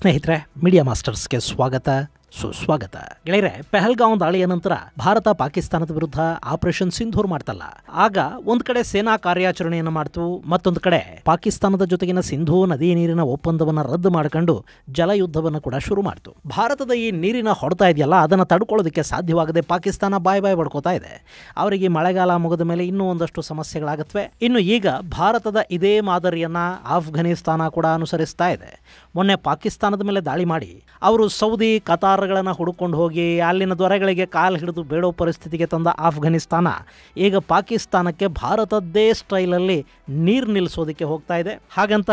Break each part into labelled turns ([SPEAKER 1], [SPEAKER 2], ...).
[SPEAKER 1] ಸ್ನೇಹಿತರೆ, ಮೀಡಿಯಾ ಮಾಸ್ಟರ್ಸ್ಗೆ ಸ್ವಾಗತ ಸುಸ್ವಾಗತ. ಗೆಳೆಯರೆ, ಪೆಹಲ್ಗಾಂವ್ ದಾಳಿಯ ನಂತರ ಭಾರತ ಪಾಕಿಸ್ತಾನದ ವಿರುದ್ಧ ಆಪರೇಷನ್ ಸಿಂಧೂರ್ ಮಾಡ್ತಲ್ಲ, ಆಗ ಒಂದ್ ಕಡೆ ಸೇನಾ ಕಾರ್ಯಾಚರಣೆಯನ್ನು ಮಾಡ್ತು, ಮತ್ತೊಂದು ಕಡೆ ಪಾಕಿಸ್ತಾನದ ಜೊತೆಗಿನ ಸಿಂಧೂ ನದಿ ನೀರಿನ ಒಪ್ಪಂದವನ್ನ ರದ್ದು ಮಾಡ್ಕೊಂಡು ಜಲಯುದ್ಧವನ್ನು ಕೂಡ ಶುರು ಮಾಡ್ತು. ಭಾರತದ ಈ ನೀರಿನ ಹೊಡೆತ ಇದೆಯಲ್ಲ, ಅದನ್ನು ತಡ್ಕೊಳ್ಳೋದಕ್ಕೆ ಸಾಧ್ಯವಾಗದೆ ಪಾಕಿಸ್ತಾನ ಬಾಯ್ ಬಡ್ಕೋತಾ ಇದೆ. ಅವರಿಗೆ ಮಳೆಗಾಲ ಮುಗಿದ ಮೇಲೆ ಇನ್ನೂ ಒಂದಷ್ಟು ಸಮಸ್ಯೆಗಳಾಗತ್ವೆ. ಇನ್ನು ಈಗ ಭಾರತದ ಇದೇ ಮಾದರಿಯನ್ನ ಆಫ್ಘನಿಸ್ತಾನ ಕೂಡ ಅನುಸರಿಸ್ತಾ ಇದೆ. ಮೊನ್ನೆ ಪಾಕಿಸ್ತಾನದ ಮೇಲೆ ದಾಳಿ ಮಾಡಿ ಅವರು ಸೌದಿ, ಕತಾರ್ಗಳನ್ನು ಹುಡುಕೊಂಡು ಹೋಗಿ ಅಲ್ಲಿನ ದೊರೆಗಳಿಗೆ ಕಾಲು ಹಿಡಿದು ಬೇಡೋ ಪರಿಸ್ಥಿತಿಗೆ ತಂದ ಆಫ್ಘನಿಸ್ತಾನ ಈಗ ಪಾಕಿಸ್ತಾನಕ್ಕೆ ಭಾರತದ್ದೇ ಸ್ಟೈಲಲ್ಲಿ ನೀರು ನಿಲ್ಲಿಸೋದಕ್ಕೆ ಹೋಗ್ತಾ ಇದೆ. ಹಾಗಂತ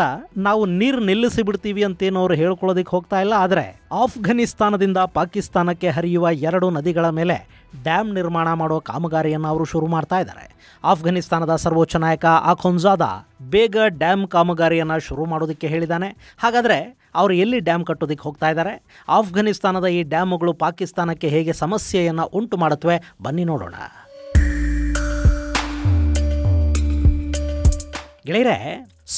[SPEAKER 1] ನಾವು ನೀರು ನಿಲ್ಲಿಸಿ ಬಿಡ್ತೀವಿ ಅಂತೇನೋ ಅವರು ಹೇಳ್ಕೊಳ್ಳೋದಕ್ಕೆ ಹೋಗ್ತಾ ಇಲ್ಲ. ಆದರೆ ಆಫ್ಘನಿಸ್ತಾನದಿಂದ ಪಾಕಿಸ್ತಾನಕ್ಕೆ ಹರಿಯುವ 2 ನದಿಗಳ ಮೇಲೆ ಡ್ಯಾಮ್ ನಿರ್ಮಾಣ ಮಾಡೋ ಕಾಮಗಾರಿಯನ್ನು ಅವರು ಶುರು ಮಾಡ್ತಾ ಇದ್ದಾರೆ. ಆಫ್ಘನಿಸ್ತಾನದ ಸರ್ವೋಚ್ಚ ನಾಯಕ ಆಖುಂಜಾದಾ ಬೇಗ ಡ್ಯಾಮ್ ಕಾಮಗಾರಿಯನ್ನು ಶುರು ಮಾಡೋದಕ್ಕೆ ಹೇಳಿದ್ದಾನೆ. ಹಾಗಾದರೆ ಅವರು ಎಲ್ಲಿ ಡ್ಯಾಮ್ ಕಟ್ಟೋದಕ್ಕೆ ಹೋಗ್ತಾ ಇದ್ದಾರೆ? ಆಫ್ಘನಿಸ್ತಾನದ ಈ ಡ್ಯಾಮುಗಳು ಪಾಕಿಸ್ತಾನಕ್ಕೆ ಹೇಗೆ ಸಮಸ್ಯೆಯನ್ನು ಉಂಟು ಮಾಡುತ್ತವೆ, ಬನ್ನಿ ನೋಡೋಣ. ಗೆಳೆಯರೆ,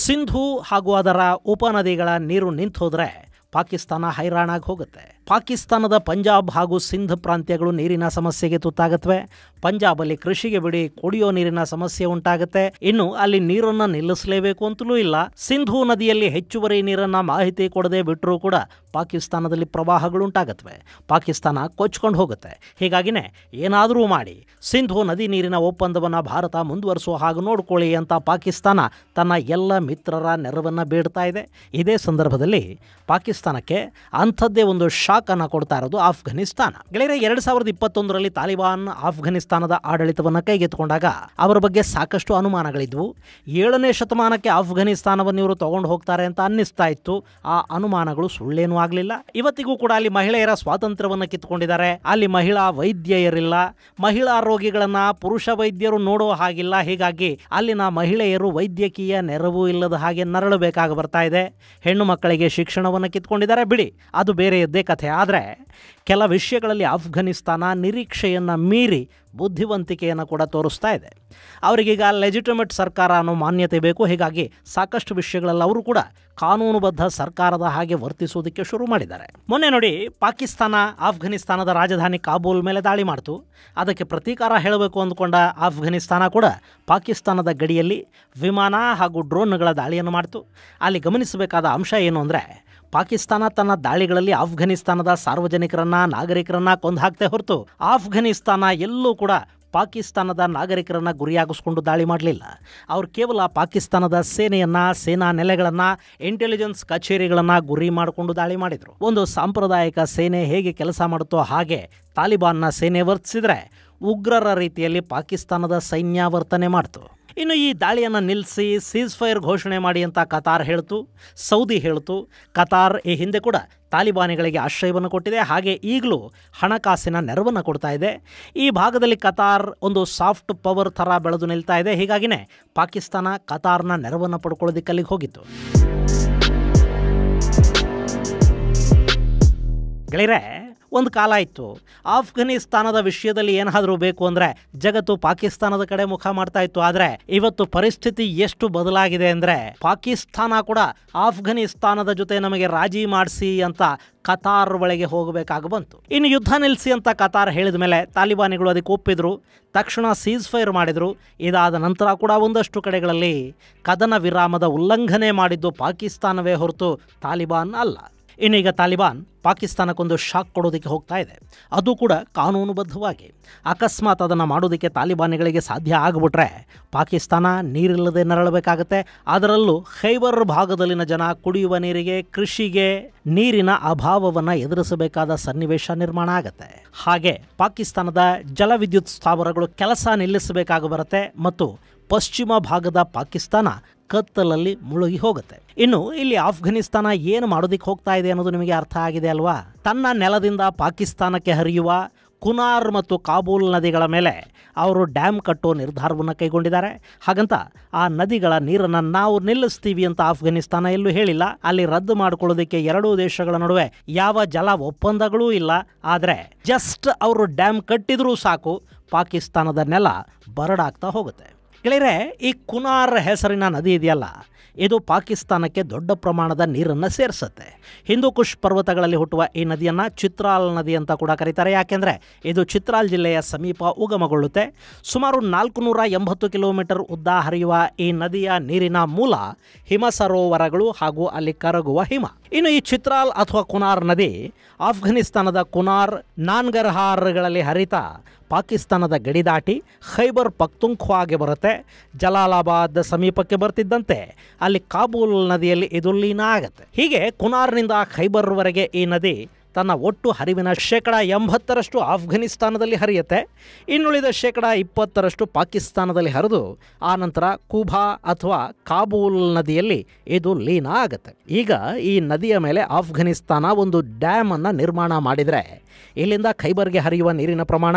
[SPEAKER 1] ಸಿಂಧೂ ಹಾಗೂ ಅದರ ಉಪನದಿಗಳ ನೀರು ನಿಂತು ಹೋದರೆ ಪಾಕಿಸ್ತಾನ ಹೈರಾಣಾಗಿ ಹೋಗುತ್ತೆ. ಪಾಕಿಸ್ತಾನದ ಪಂಜಾಬ್ ಹಾಗೂ ಸಿಂಧ್ ಪ್ರಾಂತ್ಯಗಳು ನೀರಿನ ಸಮಸ್ಯೆಗೆ ತುತ್ತಾಗತ್ವೆ. ಪಂಜಾಬಲ್ಲಿ ಕೃಷಿಗೆ ಬಿಡಿ, ಕುಡಿಯೋ ನೀರಿನ ಸಮಸ್ಯೆ ಉಂಟಾಗುತ್ತೆ. ಇನ್ನು ಅಲ್ಲಿ ನೀರನ್ನು ನಿಲ್ಲಿಸಲೇಬೇಕು ಅಂತಲೂ ಇಲ್ಲ. ಸಿಂಧೂ ನದಿಯಲ್ಲಿ ಹೆಚ್ಚುವರಿ ನೀರನ್ನು ಮಾಹಿತಿ ಕೊಡದೆ ಬಿಟ್ಟರೂ ಕೂಡ ಪಾಕಿಸ್ತಾನದಲ್ಲಿ ಪ್ರವಾಹಗಳುಂಟಾಗತ್ವೆ. ಪಾಕಿಸ್ತಾನ ಕೊಚ್ಕೊಂಡು ಹೋಗುತ್ತೆ. ಹೀಗಾಗಿನೇ ಏನಾದರೂ ಮಾಡಿ ಸಿಂಧೂ ನದಿ ನೀರಿನ ಒಪ್ಪಂದವನ್ನು ಭಾರತ ಮುಂದುವರಿಸುವ ಹಾಗೆ ನೋಡ್ಕೊಳ್ಳಿ ಅಂತ ಪಾಕಿಸ್ತಾನ ತನ್ನ ಎಲ್ಲ ಮಿತ್ರರ ನೆರವನ್ನು ಬೇಡ್ತಾ ಇದೆ. ಇದೇ ಸಂದರ್ಭದಲ್ಲಿ ಪಾಕಿಸ್ತಾನಕ್ಕೆ ಅಂಥದ್ದೇ ಒಂದು ಶಾಕ್ ಅನ್ನು ಕೊಡ್ತಾ ಇರೋದು ಆಫ್ಘನಿಸ್ತಾನ. ಗೆಳೆಯರೆ, 2021ರಲ್ಲಿ ತಾಲಿಬಾನ್ ಆಫ್ಘನಿಸ್ತಾನದ ಆಡಳಿತವನ್ನು ಕೈಗೆತ್ತಿಕೊಂಡಾಗ ಅವರ ಬಗ್ಗೆ ಸಾಕಷ್ಟು ಅನುಮಾನಗಳಿದ್ವು. 7ನೇ ಶತಮಾನಕ್ಕೆ ಆಫ್ಘನಿಸ್ತಾನವನ್ನು ಇವರು ತಗೊಂಡು ಹೋಗ್ತಾರೆ ಅಂತ ಅನ್ನಿಸ್ತಾ ಇತ್ತು. ಆ ಅನುಮಾನಗಳು ಸುಳ್ಳೇನೂ ಆಗಲಿಲ್ಲ. ಇವತ್ತಿಗೂ ಕೂಡ ಅಲ್ಲಿ ಮಹಿಳೆಯರ ಸ್ವಾತಂತ್ರ್ಯವನ್ನು ಕಿತ್ಕೊಂಡಿದ್ದಾರೆ. ಅಲ್ಲಿ ಮಹಿಳಾ ವೈದ್ಯರಿಲ್ಲ. ಮಹಿಳಾ ರೋಗಿಗಳನ್ನ ಪುರುಷ ವೈದ್ಯರು ನೋಡೋ ಹಾಗಿಲ್ಲ. ಹೀಗಾಗಿ ಅಲ್ಲಿನ ಮಹಿಳೆಯರು ವೈದ್ಯಕೀಯ ನೆರವು ಇಲ್ಲದ ಹಾಗೆ ನರಳಬೇಕಾಗಿ ಬರ್ತಾ ಇದೆ. ಹೆಣ್ಣು ಮಕ್ಕಳಿಗೆ ಶಿಕ್ಷಣವನ್ನು ಕಿತ್ಕೊಂಡಿದ್ದಾರೆ. ಬಿಡಿ, ಅದು ಬೇರೆಯದ್ದೇ ಕಥೆ. ಆದರೆ ಕೆಲ ವಿಷಯಗಳಲ್ಲಿ ಆಫ್ಘನಿಸ್ತಾನ ನಿರೀಕ್ಷೆಯನ್ನು ಮೀರಿ ಬುದ್ಧಿವಂತಿಕೆಯನ್ನು ಕೂಡ ತೋರಿಸ್ತಾ ಇದೆ. ಅವರಿಗೀಗ ಲೆಜಿಟಿಮೇಟ್ ಸರ್ಕಾರ ಅನ್ನೋ ಮಾನ್ಯತೆ ಬೇಕು. ಹೀಗಾಗಿ ಸಾಕಷ್ಟು ವಿಷಯಗಳಲ್ಲಿ ಅವರು ಕೂಡ ಕಾನೂನುಬದ್ಧ ಸರ್ಕಾರದ ಹಾಗೆ ವರ್ತಿಸೋದಕ್ಕೆ ಶುರು ಮಾಡಿದ್ದಾರೆ. ಮೊನ್ನೆ ನೋಡಿ, ಪಾಕಿಸ್ತಾನ ಆಫ್ಘನಿಸ್ತಾನದ ರಾಜಧಾನಿ ಕಾಬೂಲ್ ಮೇಲೆ ದಾಳಿ ಮಾಡ್ತು. ಅದಕ್ಕೆ ಪ್ರತೀಕಾರ ಹೇಳಬೇಕು ಅಂದ್ಕೊಂಡ ಆಫ್ಘನಿಸ್ತಾನ ಕೂಡ ಪಾಕಿಸ್ತಾನದ ಗಡಿಯಲ್ಲಿ ವಿಮಾನ ಹಾಗೂ ಡ್ರೋನ್ಗಳ ದಾಳಿಯನ್ನು ಮಾಡ್ತು. ಅಲ್ಲಿ ಗಮನಿಸಬೇಕಾದ ಅಂಶ ಏನು ಅಂದರೆ, ಪಾಕಿಸ್ತಾನ ತನ್ನ ದಾಳಿಗಳಲ್ಲಿ ಆಫ್ಘನಿಸ್ತಾನದ ಸಾರ್ವಜನಿಕರನ್ನ, ನಾಗರಿಕರನ್ನ ಕೊಂದು ಹಾಕ್ತೆ ಹೊರತು ಆಫ್ಘನಿಸ್ತಾನ ಎಲ್ಲೂ ಕೂಡ ಪಾಕಿಸ್ತಾನದ ನಾಗರಿಕರನ್ನ ಗುರಿಯಾಗಿಸ್ಕೊಂಡು ದಾಳಿ ಮಾಡಲಿಲ್ಲ. ಅವರು ಕೇವಲ ಪಾಕಿಸ್ತಾನದ ಸೇನೆಯನ್ನ, ಸೇನಾ ನೆಲೆಗಳನ್ನು, ಇಂಟೆಲಿಜೆನ್ಸ್ ಕಚೇರಿಗಳನ್ನು ಗುರಿ ಮಾಡಿಕೊಂಡು ದಾಳಿ ಮಾಡಿದರು. ಒಂದು ಸಾಂಪ್ರದಾಯಿಕ ಸೇನೆ ಹೇಗೆ ಕೆಲಸ ಮಾಡುತ್ತೋ ಹಾಗೆ ತಾಲಿಬಾನ್ನ ಸೇನೆ ವರ್ತಿಸಿದರೆ ಉಗ್ರರ ರೀತಿಯಲ್ಲಿ ಪಾಕಿಸ್ತಾನದ ಸೈನ್ಯ ವರ್ತನೆ ಮಾಡ್ತು. ಇನ್ನು ಈ ದಾಳಿಯನ್ನು ನಿಲ್ಲಿಸಿ ಸೀಸ್ ಫೈರ್ ಘೋಷಣೆ ಮಾಡಿ ಅಂತ ಕತಾರ್ ಹೇಳ್ತು, ಸೌದಿ ಹೇಳ್ತು. ಕತಾರ್ ಈ ಹಿಂದೆ ಕೂಡ ತಾಲಿಬಾನಿಗಳಿಗೆ ಆಶ್ರಯವನ್ನು ಕೊಟ್ಟಿದೆ. ಹಾಗೆ ಈಗಲೂ ಹಣಕಾಸಿನ ನೆರವನ್ನು ಕೊಡ್ತಾ ಇದೆ. ಈ ಭಾಗದಲ್ಲಿ ಕತಾರ್ ಒಂದು ಸಾಫ್ಟ್ ಪವರ್ ಥರ ಬೆಳೆದು ನಿಲ್ತಾ ಇದೆ. ಹೀಗಾಗಿನೇ ಪಾಕಿಸ್ತಾನ ಕತಾರ್ನ ನೆರವನ್ನು ಪಡ್ಕೊಳ್ಳೋದಕ್ಕೆ ಅಲ್ಲಿಗೆ ಹೋಗಿತ್ತು. ಗೆಳೆಯರೆ, ಒಂದು ಕಾಲ ಇತ್ತು, ಆಫ್ಘನಿಸ್ತಾನದ ವಿಷಯದಲ್ಲಿ ಏನಾದರೂ ಬೇಕು ಅಂದರೆ ಜಗತ್ತು ಪಾಕಿಸ್ತಾನದ ಕಡೆ ಮುಖ ಮಾಡ್ತಾ ಇತ್ತು. ಆದರೆ ಇವತ್ತು ಪರಿಸ್ಥಿತಿ ಎಷ್ಟು ಬದಲಾಗಿದೆ ಅಂದರೆ, ಪಾಕಿಸ್ತಾನ ಕೂಡ ಆಫ್ಘನಿಸ್ತಾನದ ಜೊತೆ ನಮಗೆ ರಾಜಿ ಮಾಡಿಸಿ ಅಂತ ಕತಾರ್ ಒಳಗೆ ಹೋಗಬೇಕಾಗಿ ಬಂತು. ಇನ್ನು ಯುದ್ಧ ನಿಲ್ಲಿಸಿ ಅಂತ ಕತಾರ್ ಹೇಳಿದ ಮೇಲೆ ತಾಲಿಬಾನಿಗಳು ಅದಕ್ಕೆ ಒಪ್ಪಿದ್ರು. ತಕ್ಷಣ ಸೀಸ್ ಫೈರ್ ಮಾಡಿದರು. ಇದಾದ ನಂತರ ಕೂಡ ಒಂದಷ್ಟು ಕಡೆಗಳಲ್ಲಿ ಕದನ ವಿರಾಮದ ಉಲ್ಲಂಘನೆ ಮಾಡಿದ್ದು ಪಾಕಿಸ್ತಾನವೇ ಹೊರತು ತಾಲಿಬಾನ್ ಅಲ್ಲ. ಇನ್ನೀಗ ತಾಲಿಬಾನ್ ಪಾಕಿಸ್ತಾನಕ್ಕೊಂದು ಶಾಕ್ ಕೊಡೋದಕ್ಕೆ ಹೋಗ್ತಾ ಇದೆ, ಅದು ಕೂಡ ಕಾನೂನುಬದ್ಧವಾಗಿ. ಅಕಸ್ಮಾತ್ ಅದನ್ನು ಮಾಡೋದಕ್ಕೆ ತಾಲಿಬಾನಿಗಳಿಗೆ ಸಾಧ್ಯ ಆಗಿಬಿಟ್ರೆ ಪಾಕಿಸ್ತಾನ ನೀರಿಲ್ಲದೆ ನರಳಬೇಕಾಗತ್ತೆ. ಅದರಲ್ಲೂ ಖೈಬರ್ ಭಾಗದಲ್ಲಿನ ಜನ ಕುಡಿಯುವ ನೀರಿಗೆ, ಕೃಷಿಗೆ ನೀರಿನ ಅಭಾವವನ್ನು ಎದುರಿಸಬೇಕಾದ ಸನ್ನಿವೇಶ ನಿರ್ಮಾಣ ಆಗುತ್ತೆ. ಹಾಗೆ ಪಾಕಿಸ್ತಾನದ ಜಲವಿದ್ಯುತ್ ಸ್ಥಾವರಗಳು ಕೆಲಸ ನಿಲ್ಲಿಸಬೇಕಾಗಿ ಬರುತ್ತೆ ಮತ್ತು ಪಶ್ಚಿಮ ಭಾಗದ ಪಾಕಿಸ್ತಾನ ಕತ್ತಲಲ್ಲಿ ಮುಳುಗಿ ಹೋಗುತ್ತೆ. ಇನ್ನು ಇಲ್ಲಿ ಆಫ್ಘನಿಸ್ತಾನ ಏನು ಮಾಡೋದಕ್ಕೆ ಹೋಗ್ತಾ ಇದೆ ಅನ್ನೋದು ನಿಮಗೆ ಅರ್ಥ ಆಗಿದೆ ಅಲ್ವಾ? ತನ್ನ ನೆಲದಿಂದ ಪಾಕಿಸ್ತಾನಕ್ಕೆ ಹರಿಯುವ ಕುನಾರ್ ಮತ್ತು ಕಾಬೂಲ್ ನದಿಗಳ ಮೇಲೆ ಅವರು ಡ್ಯಾಮ್ ಕಟ್ಟೋ ನಿರ್ಧಾರವನ್ನು ಕೈಗೊಂಡಿದ್ದಾರೆ. ಹಾಗಂತ ಆ ನದಿಗಳ ನೀರನ್ನು ನಾವು ನಿಲ್ಲಿಸ್ತೀವಿ ಅಂತ ಆಫ್ಘನಿಸ್ತಾನ ಎಲ್ಲೂ ಹೇಳಿಲ್ಲ. ಅಲ್ಲಿ ರದ್ದು ಮಾಡಿಕೊಳ್ಳೋದಕ್ಕೆ 2 ದೇಶಗಳ ನಡುವೆ ಯಾವ ಜಲ ಒಪ್ಪಂದಗಳೂ ಇಲ್ಲ. ಆದರೆ ಜಸ್ಟ್ ಅವರು ಡ್ಯಾಮ್ ಕಟ್ಟಿದ್ರೂ ಸಾಕು, ಪಾಕಿಸ್ತಾನದ ನೆಲ ಬರಡಾಗ್ತಾ ಹೋಗುತ್ತೆ. ಗೆಳೆಯರೆ, ಈ ಕುನಾರ್ ಹೆಸರಿನ ನದಿ ಇದೆಯಲ್ಲ, ಇದು ಪಾಕಿಸ್ತಾನಕ್ಕೆ ದೊಡ್ಡ ಪ್ರಮಾಣದ ನೀರನ್ನು ಸೇರಿಸುತ್ತೆ. ಹಿಂದೂಕುಷ್ ಪರ್ವತಗಳಲ್ಲಿ ಹುಟ್ಟುವ ಈ ನದಿಯನ್ನು ಚಿತ್ರಾಲ್ ನದಿ ಅಂತ ಕೂಡ ಕರೀತಾರೆ. ಯಾಕೆಂದರೆ ಇದು ಚಿತ್ರಾಲ್ ಜಿಲ್ಲೆಯ ಸಮೀಪ ಉಗಮಗೊಳ್ಳುತ್ತೆ. ಸುಮಾರು 480 ಕಿಲೋಮೀಟರ್ ಉದ್ದ ಹರಿಯುವ ಈ ನದಿಯ ನೀರಿನ ಮೂಲ ಹಿಮ ಸರೋವರಗಳು ಹಾಗೂ ಅಲ್ಲಿ ಕರಗುವ ಹಿಮ. ಇನ್ನು ಈ ಚಿತ್ರಾಲ್ ಅಥವಾ ಕುನಾರ್ ನದಿ ಆಫ್ಘನಿಸ್ತಾನದ ಕುನಾರ್, ನಾನ್ಗರ್ಹಾರ್ಗಳಲ್ಲಿ ಹರಿತಾ ಪಾಕಿಸ್ತಾನದ ಗಡಿ ದಾಟಿ ಖೈಬರ್ ಪಖ್ತೂನ್ಖ್ವಾಗೆ ಬರುತ್ತೆ. ಜಲಾಲಾಬಾದ್ ಸಮೀಪಕ್ಕೆ ಬರ್ತಿದ್ದಂತೆ ಅಲ್ಲಿ ಕಾಬೂಲ್ ನದಿಯಲ್ಲಿ ಇದು ಲೀನ ಆಗುತ್ತೆ. ಹೀಗೆ ಕುನಾರ್ನಿಂದ ಖೈಬರ್ವರೆಗೆ ಈ ನದಿ ತನ್ನ ಒಟ್ಟು ಹರಿವಿನ 80% ಆಫ್ಘನಿಸ್ತಾನದಲ್ಲಿ ಹರಿಯುತ್ತೆ. ಇನ್ನುಳಿದ 20% ಪಾಕಿಸ್ತಾನದಲ್ಲಿ ಹರಿದು ಆನಂತರ ಕುಭಾ ಅಥವಾ ಕಾಬೂಲ್ ನದಿಯಲ್ಲಿ ಇದು ಲೀನ ಆಗುತ್ತೆ. ಈಗ ಈ ನದಿಯ ಮೇಲೆ ಆಫ್ಘನಿಸ್ತಾನ ಒಂದು ಡ್ಯಾಮನ್ನು ನಿರ್ಮಾಣ ಮಾಡಿದರೆ ಇಲ್ಲಿಂದ ಖೈಬರ್ಗೆ ಹರಿಯುವ ನೀರಿನ ಪ್ರಮಾಣ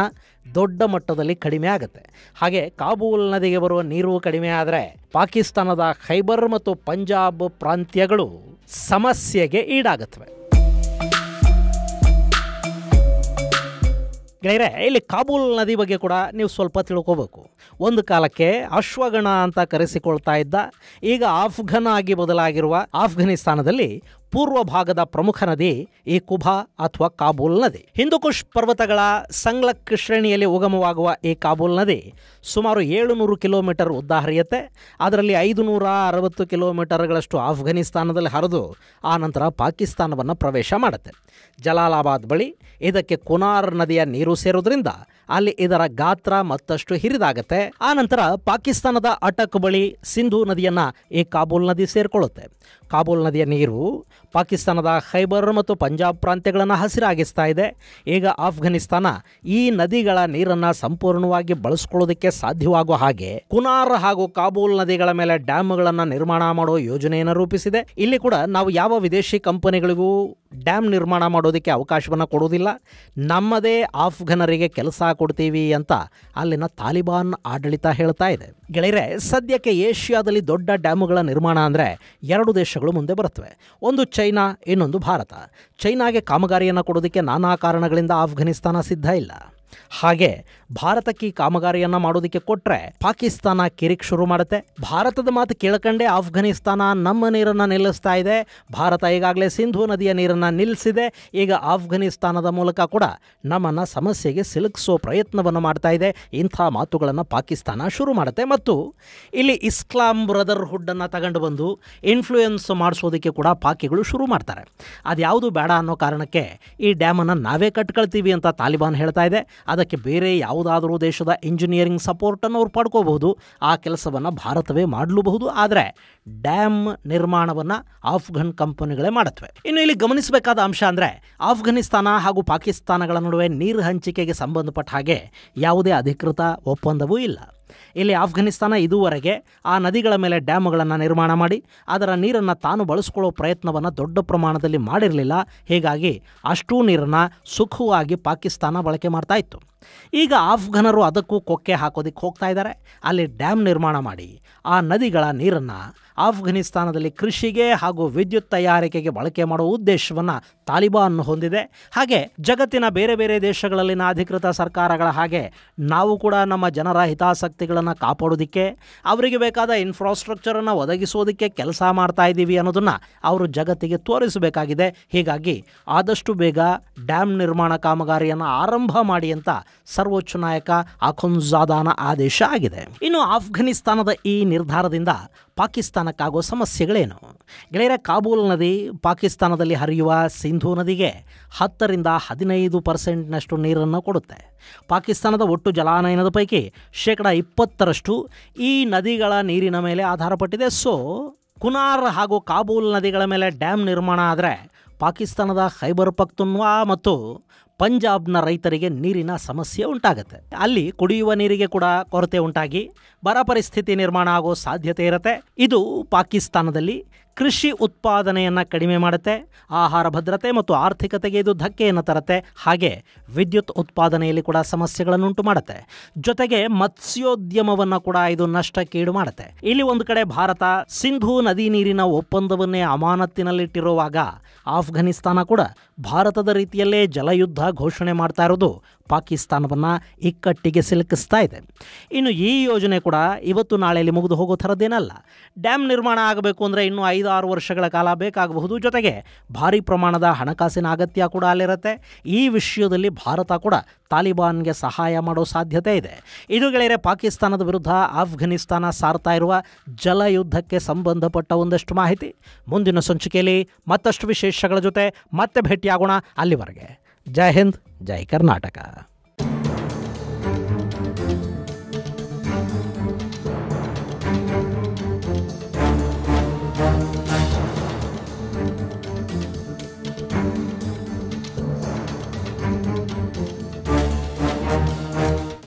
[SPEAKER 1] ದೊಡ್ಡ ಮಟ್ಟದಲ್ಲಿ ಕಡಿಮೆ ಆಗುತ್ತೆ. ಹಾಗೆ ಕಾಬೂಲ್ ನದಿಗೆ ಬರುವ ನೀರು ಕಡಿಮೆ ಆದರೆ ಪಾಕಿಸ್ತಾನದ ಖೈಬರ್ ಮತ್ತು ಪಂಜಾಬ್ ಪ್ರಾಂತ್ಯಗಳು ಸಮಸ್ಯೆಗೆ ಈಡಾಗುತ್ತವೆ. ಗೆಳೆಯರೆ, ಇಲ್ಲಿ ಕಾಬೂಲ್ ನದಿ ಬಗ್ಗೆ ಕೂಡ ನೀವು ಸ್ವಲ್ಪ ತಿಳ್ಕೋಬೇಕು. ಒಂದು ಕಾಲಕ್ಕೆ ಅಶ್ವಗಣ ಅಂತ ಕರೆಸಿಕೊಳ್ತಾ ಇದ್ದ, ಈಗ ಆಫ್ಘನ್ ಆಗಿ ಬದಲಾಗಿರುವ ಆಫ್ಘನಿಸ್ತಾನದಲ್ಲಿ ಪೂರ್ವ ಭಾಗದ ಪ್ರಮುಖ ನದಿ ಈ ಕುಭಾ ಅಥವಾ ಕಾಬೂಲ್ ನದಿ. ಹಿಂದೂಕುಷ್ ಪರ್ವತಗಳ ಸಂಗ್ಲಕ್ ಶ್ರೇಣಿಯಲ್ಲಿ ಉಗಮವಾಗುವ ಈ ಕಾಬೂಲ್ ನದಿ ಸುಮಾರು 700 ಕಿಲೋಮೀಟರ್ ಉದ್ದ ಹರಿಯುತ್ತೆ. ಅದರಲ್ಲಿ 560 ಕಿಲೋಮೀಟರ್ಗಳಷ್ಟು ಆಫ್ಘನಿಸ್ತಾನದಲ್ಲಿ ಹರಿದು ಆನಂತರ ಪಾಕಿಸ್ತಾನವನ್ನು ಪ್ರವೇಶ ಮಾಡುತ್ತೆ. ಜಲಾಲಾಬಾದ್ ಬಳಿ ಇದಕ್ಕೆ ಕುನಾರ್ ನದಿಯ ನೀರು ಸೇರೋದ್ರಿಂದ ಅಲ್ಲಿ ಇದರ ಗಾತ್ರ ಮತ್ತಷ್ಟು ಹಿರಿದಾಗುತ್ತೆ. ಆನಂತರ ಪಾಕಿಸ್ತಾನದ ಅಟಕ್ ಬಳಿ ಸಿಂಧೂ ನದಿಯನ್ನು ಈ ಕಾಬೂಲ್ ನದಿ ಸೇರಿಕೊಳ್ಳುತ್ತೆ. ಕಾಬೂಲ್ ನದಿಯ ನೀರು ಪಾಕಿಸ್ತಾನದ ಖೈಬರ್ ಮತ್ತು ಪಂಜಾಬ್ ಪ್ರಾಂತ್ಯಗಳನ್ನು ಹಸಿರಾಗಿಸ್ತಾ ಇದೆ. ಈಗ ಆಫ್ಘನಿಸ್ತಾನ ಈ ನದಿಗಳ ನೀರನ್ನು ಸಂಪೂರ್ಣವಾಗಿ ಬಳಸ್ಕೊಳ್ಳೋದಕ್ಕೆ ಸಾಧ್ಯವಾಗುವ ಹಾಗೆ ಕುನಾರ್ ಹಾಗೂ ಕಾಬೂಲ್ ನದಿಗಳ ಮೇಲೆ ಡ್ಯಾಮ್ಗಳನ್ನು ನಿರ್ಮಾಣ ಮಾಡೋ ಯೋಜನೆಯನ್ನು ರೂಪಿಸಿದೆ. ಇಲ್ಲಿ ಕೂಡ ನಾವು ಯಾವ ವಿದೇಶಿ ಕಂಪನಿಗಳಿಗೂ ಡ್ಯಾಮ್ ನಿರ್ಮಾಣ ಮಾಡೋದಕ್ಕೆ ಅವಕಾಶವನ್ನು ಕೊಡೋದಿಲ್ಲ, ನಮ್ಮದೇ ಆಫ್ಘನರಿಗೆ ಕೆಲಸ ಕೊಡ್ತೀವಿ ಅಂತ ಅಲ್ಲಿನ ತಾಲಿಬಾನ್ ಆಡಳಿತ ಹೇಳ್ತಾ ಇದೆ. ಗೆಳೆಯರೆ, ಸದ್ಯಕ್ಕೆ ಏಷ್ಯಾದಲ್ಲಿ ದೊಡ್ಡ ಡ್ಯಾಮುಗಳ ನಿರ್ಮಾಣ ಅಂದರೆ 2 ದೇಶಗಳು ಮುಂದೆ ಬರುತ್ತವೆ. ಒಂದು ಚೈನಾ, ಇನ್ನೊಂದು ಭಾರತ. ಚೈನಾಗೆ ಕಾಮಗಾರಿಯನ್ನು ಕೊಡೋದಕ್ಕೆ ನಾನಾ ಕಾರಣಗಳಿಂದ ಆಫ್ಘನಿಸ್ತಾನ ಸಿದ್ಧ ಇಲ್ಲ. ಹಾಗೆ ಭಾರತಕ್ಕೆ ಈ ಕಾಮಗಾರಿಯನ್ನು ಮಾಡೋದಕ್ಕೆ ಕೊಟ್ಟರೆ ಪಾಕಿಸ್ತಾನ ಕಿರಿಕ್ ಶುರು ಮಾಡುತ್ತೆ. ಭಾರತದ ಮಾತು ಕೇಳ್ಕೊಂಡೇ ಆಫ್ಘನಿಸ್ತಾನ ನಮ್ಮ ನೀರನ್ನು ನಿಲ್ಲಿಸ್ತಾ ಇದೆ. ಭಾರತ ಈಗಾಗಲೇ ಸಿಂಧೂ ನದಿಯ ನೀರನ್ನು ನಿಲ್ಲಿಸಿದೆ. ಈಗ ಆಫ್ಘನಿಸ್ತಾನದ ಮೂಲಕ ಕೂಡ ನಮ್ಮನ್ನು ಸಮಸ್ಯೆಗೆ ಸಿಲುಕಿಸೋ ಪ್ರಯತ್ನವನ್ನು ಮಾಡ್ತಾ ಇದೆ. ಇಂಥ ಮಾತುಗಳನ್ನು ಪಾಕಿಸ್ತಾನ ಶುರು ಮಾಡುತ್ತೆ. ಮತ್ತು ಇಲ್ಲಿ ಇಸ್ಲಾಂ ಬ್ರದರ್ಹುಡ್ಡನ್ನು ತಗೊಂಡು ಬಂದು ಇನ್ಫ್ಲೂಯೆನ್ಸ್ ಮಾಡಿಸೋದಕ್ಕೆ ಕೂಡ ಪಾಕಿಗಳು ಶುರು ಮಾಡ್ತಾರೆ. ಅದ್ಯಾವುದು ಬೇಡ ಅನ್ನೋ ಕಾರಣಕ್ಕೆ ಈ ಡ್ಯಾಮನ್ನು ನಾವೇ ಕಟ್ಕೊಳ್ತೀವಿ ಅಂತ ತಾಲಿಬಾನ್ ಹೇಳ್ತಾ ಇದೆ. ಅದಕ್ಕೆ ಬೇರೆ ಯಾವುದಾದರೂ ದೇಶದ ಇಂಜಿನಿಯರಿಂಗ್ ಸಪೋರ್ಟನ್ನು ಅವ್ರು ಪಡ್ಕೋಬಹುದು. ಆ ಕೆಲಸವನ್ನು ಭಾರತವೇ ಮಾಡಲೂಬಹುದು. ಆದರೆ ಡ್ಯಾಮ್ ನಿರ್ಮಾಣವನ್ನು ಆಫ್ಘನ್ ಕಂಪನಿಗಳೇ ಮಾಡುತ್ತವೆ. ಇನ್ನು ಇಲ್ಲಿ ಗಮನಿಸಬೇಕಾದ ಅಂಶ ಅಂದರೆ ಆಫ್ಘನಿಸ್ತಾನ ಹಾಗೂ ಪಾಕಿಸ್ತಾನಗಳ ನಡುವೆ ನೀರು ಹಂಚಿಕೆಗೆ ಸಂಬಂಧಪಟ್ಟ ಹಾಗೆ ಯಾವುದೇ ಅಧಿಕೃತ ಒಪ್ಪಂದವೂ ಇಲ್ಲ. ಇಲ್ಲಿ ಆಫ್ಘನಿಸ್ತಾನ ಇದುವರೆಗೆ ಆ ನದಿಗಳ ಮೇಲೆ ಡ್ಯಾಮ್ಗಳನ್ನು ನಿರ್ಮಾಣ ಮಾಡಿ ಅದರ ನೀರನ್ನು ತಾನು ಬಳಸ್ಕೊಳ್ಳೋ ಪ್ರಯತ್ನವನ್ನು ದೊಡ್ಡ ಪ್ರಮಾಣದಲ್ಲಿ ಮಾಡಿರಲಿಲ್ಲ. ಹೀಗಾಗಿ ಅಷ್ಟೂ ನೀರನ್ನು ಸುಖವಾಗಿ ಪಾಕಿಸ್ತಾನ ಬಳಕೆ ಮಾಡ್ತಾ ಇತ್ತು. ಈಗ ಆಫ್ಘನರು ಅದಕ್ಕೂ ಕೊಕ್ಕೆ ಹಾಕೋದಕ್ಕೆ ಹೋಗ್ತಾ ಇದ್ದಾರೆ. ಅಲ್ಲಿ ಡ್ಯಾಮ್ ನಿರ್ಮಾಣ ಮಾಡಿ ಆ ನದಿಗಳ ನೀರನ್ನು ಆಫ್ಘನಿಸ್ತಾನದಲ್ಲಿ ಕೃಷಿಗೆ ಹಾಗೂ ವಿದ್ಯುತ್ ತಯಾರಿಕೆಗೆ ಬಳಕೆ ಮಾಡುವ ಉದ್ದೇಶವನ್ನು ತಾಲಿಬಾನ್ ಹೊಂದಿದೆ. ಹಾಗೆ ಜಗತ್ತಿನ ಬೇರೆ ಬೇರೆ ದೇಶಗಳಲ್ಲಿನ ಅಧಿಕೃತ ಸರ್ಕಾರಗಳ ಹಾಗೆ ನಾವು ಕೂಡ ನಮ್ಮ ಜನರ ಹಿತಾಸಕ್ತಿಗಳನ್ನು ಕಾಪಾಡೋದಕ್ಕೆ, ಅವರಿಗೆ ಬೇಕಾದ ಇನ್ಫ್ರಾಸ್ಟ್ರಕ್ಚರನ್ನು ಒದಗಿಸೋದಕ್ಕೆ ಕೆಲಸ ಮಾಡ್ತಾ ಇದ್ದೀವಿ ಅನ್ನೋದನ್ನು ಅವರು ಜಗತ್ತಿಗೆ ತೋರಿಸಬೇಕಾಗಿದೆ. ಹೀಗಾಗಿ ಆದಷ್ಟು ಬೇಗ ಡ್ಯಾಮ್ ನಿರ್ಮಾಣ ಕಾಮಗಾರಿಯನ್ನು ಆರಂಭ ಮಾಡಿ ಅಂತ ಸರ್ವೋಚ್ಚ ನಾಯಕ ಅಖುಂಜಾದಾನ ಆದೇಶ ಆಗಿದೆ. ಇನ್ನು ಆಫ್ಘನಿಸ್ತಾನದ ಈ ನಿರ್ಧಾರದಿಂದ ಪಾಕಿಸ್ತಾನಕ್ಕಾಗೋ ಸಮಸ್ಯೆಗಳೇನು? ಗೆಳೆಯರ, ಕಾಬೂಲ್ ನದಿ ಪಾಕಿಸ್ತಾನದಲ್ಲಿ ಹರಿಯುವ ಸಿಂಧೂ ನದಿಗೆ 10ರಿಂದ 15% ನೀರನ್ನು ಕೊಡುತ್ತೆ. ಪಾಕಿಸ್ತಾನದ ಒಟ್ಟು ಜಲಾನಯನದ ಪೈಕಿ 20% ಈ ನದಿಗಳ ನೀರಿನ ಮೇಲೆ ಆಧಾರಪಟ್ಟಿದೆ. ಸೊ ಕುನಾರ್ ಹಾಗೂ ಕಾಬೂಲ್ ನದಿಗಳ ಮೇಲೆ ಡ್ಯಾಮ್ ನಿರ್ಮಾಣ ಆದರೆ ಪಾಕಿಸ್ತಾನದ ಖೈಬರ್ ಪಖ್ತೂನ್ವಾ ಮತ್ತು ಪಂಜಾಬ್ನ ರೈತರಿಗೆ ನೀರಿನ ಸಮಸ್ಯೆ ಉಂಟಾಗುತ್ತೆ. ಅಲ್ಲಿ ಕುಡಿಯುವ ನೀರಿಗೆ ಕೂಡ ಕೊರತೆ ಉಂಟಾಗಿ ಬರ ಪರಿಸ್ಥಿತಿ ನಿರ್ಮಾಣ ಆಗೋ ಸಾಧ್ಯತೆ ಇರುತ್ತೆ. ಇದು ಪಾಕಿಸ್ತಾನದಲ್ಲಿ ಕೃಷಿ ಉತ್ಪಾದನೆಯನ್ನು ಕಡಿಮೆ ಮಾಡುತ್ತೆ. ಆಹಾರ ಭದ್ರತೆ ಮತ್ತು ಆರ್ಥಿಕತೆಗೆ ಇದು ಧಕ್ಕೆಯನ್ನು ತರುತ್ತೆ. ಹಾಗೆ ವಿದ್ಯುತ್ ಉತ್ಪಾದನೆಯಲ್ಲಿ ಕೂಡ ಸಮಸ್ಯೆಗಳನ್ನುಂಟು ಮಾಡುತ್ತೆ. ಜೊತೆಗೆ ಮತ್ಸ್ಯೋದ್ಯಮವನ್ನು ಕೂಡ ಇದು ನಷ್ಟಕ್ಕೀಡು ಮಾಡುತ್ತೆ. ಇಲ್ಲಿ ಒಂದು ಕಡೆ ಭಾರತ ಸಿಂಧೂ ನದಿ ನೀರಿನ ಒಪ್ಪಂದವನ್ನೇ ಅಮಾನತ್ತಿನಲ್ಲಿಟ್ಟಿರುವಾಗ ಆಫ್ಘನಿಸ್ತಾನ ಕೂಡ ಭಾರತದ ರೀತಿಯಲ್ಲೇ ಜಲಯುದ್ಧ ಘೋಷಣೆ ಮಾಡ್ತಾ ಇರೋದು ಪಾಕಿಸ್ತಾನವನ್ನು ಇಕ್ಕಟ್ಟಿಗೆ ಸಿಲುಕಿಸ್ತಾ ಇದೆ. ಇನ್ನು ಈ ಯೋಜನೆ ಕೂಡ ಇವತ್ತು ನಾಳೆಯಲ್ಲಿ ಮುಗಿದು ಹೋಗೋ ಥರದ್ದೇನಲ್ಲ. ಡ್ಯಾಮ್ ನಿರ್ಮಾಣ ಆಗಬೇಕು ಅಂದರೆ ಇನ್ನೂ 5-6 ವರ್ಷಗಳ ಕಾಲ ಬೇಕಾಗಬಹುದು. ಜೊತೆಗೆ ಭಾರಿ ಪ್ರಮಾಣದ ಹಣಕಾಸಿನ ಅಗತ್ಯ ಕೂಡ ಅಲ್ಲಿರುತ್ತೆ. ಈ ವಿಷಯದಲ್ಲಿ ಭಾರತ ಕೂಡ ತಾಲಿಬಾನ್ಗೆ ಸಹಾಯ ಮಾಡೋ ಸಾಧ್ಯತೆ ಇದೆ. ಇದು ಗೆಳೆಯರೆ ಪಾಕಿಸ್ತಾನದ ವಿರುದ್ಧ ಆಫ್ಘನಿಸ್ತಾನ ಸಾರ್ತಾ ಇರುವ ಜಲಯುದ್ಧಕ್ಕೆ ಸಂಬಂಧಪಟ್ಟ ಒಂದಷ್ಟು ಮಾಹಿತಿ. ಮುಂದಿನ ಸಂಚಿಕೆಯಲ್ಲಿ ಮತ್ತಷ್ಟು ವಿಶೇಷಗಳ ಜೊತೆ ಮತ್ತೆ ಭೇಟಿಯಾಗೋಣ. ಅಲ್ಲಿವರೆಗೆ ಜೈ ಹಿಂದ್, ಜೈ ಕರ್ನಾಟಕ.